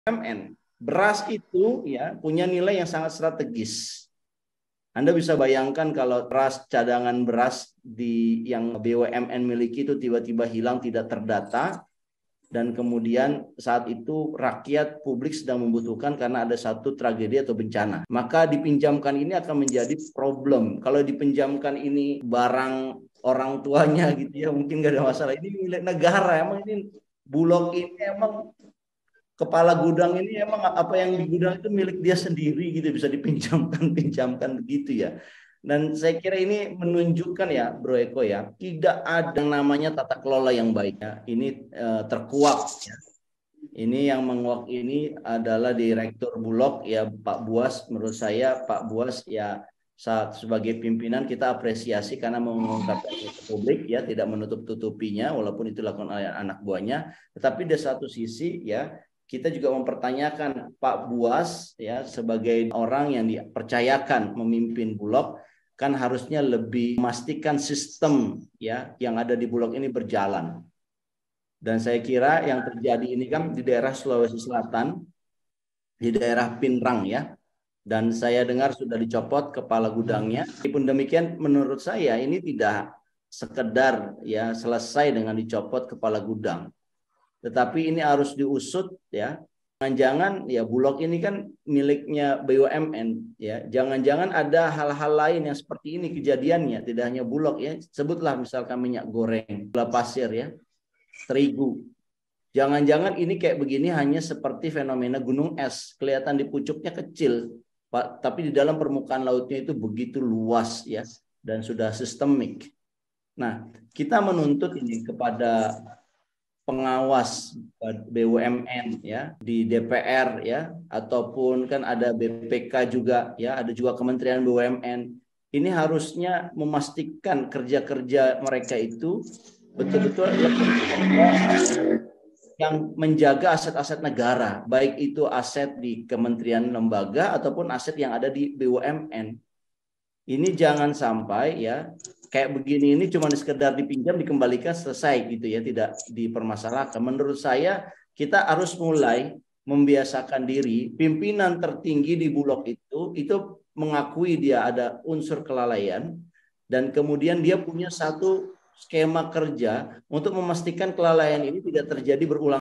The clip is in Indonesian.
BUMN. Beras itu ya punya nilai yang sangat strategis. Anda bisa bayangkan kalau cadangan beras yang BUMN miliki itu tiba-tiba hilang, tidak terdata, dan kemudian saat itu rakyat publik sedang membutuhkan karena ada satu tragedi atau bencana. Maka dipinjamkan ini akan menjadi problem. Kalau dipinjamkan ini barang orang tuanya gitu ya, mungkin nggak ada masalah. Ini milik negara, emang ini Bulog ini emang kepala gudang ini emang apa yang di gudang itu milik dia sendiri gitu, bisa pinjamkan begitu ya. Dan saya kira ini menunjukkan ya Bro Eko ya, tidak ada yang namanya tata kelola yang baik ya. Ini terkuak ya. Ini yang menguak ini adalah Direktur Bulog ya Pak Buas. Menurut saya Pak Buas ya saat sebagai pimpinan kita apresiasi karena mengungkapkan ke publik ya, tidak menutup-tutupinya walaupun itu dilakukan oleh anak buahnya. Tetapi di satu sisi ya kita juga mempertanyakan Pak Buas ya sebagai orang yang dipercayakan memimpin Bulog kan harusnya lebih memastikan sistem ya yang ada di Bulog ini berjalan. Dan saya kira yang terjadi ini kan di daerah Sulawesi Selatan, di daerah Pinrang ya. Dan saya dengar sudah dicopot kepala gudangnya. Meskipun demikian menurut saya ini tidak sekedar ya selesai dengan dicopot kepala gudang. Tetapi ini harus diusut ya. Jangan-jangan ya Bulog ini kan miliknya BUMN ya. Jangan-jangan ada hal-hal lain yang seperti ini kejadiannya, tidak hanya Bulog ya. Sebutlah misalkan minyak goreng, gula pasir ya, terigu. Jangan-jangan ini kayak begini hanya seperti fenomena gunung es, kelihatan di pucuknya kecil, Pak, tapi di dalam permukaan lautnya itu begitu luas ya dan sudah sistemik. Nah, kita menuntut ini kepada pengawas BUMN ya di DPR ya, ataupun kan ada BPK juga ya, ada juga Kementerian BUMN. Ini harusnya memastikan kerja-kerja mereka itu betul-betul yang menjaga aset-aset negara, baik itu aset di kementerian lembaga ataupun aset yang ada di BUMN. Ini jangan sampai ya kayak begini ini cuma sekedar dipinjam dikembalikan selesai gitu ya, tidak dipermasalahkan. Menurut saya kita harus mulai membiasakan diri pimpinan tertinggi di Bulog itu mengakui dia ada unsur kelalaian dan kemudian dia punya satu skema kerja untuk memastikan kelalaian ini tidak terjadi berulang.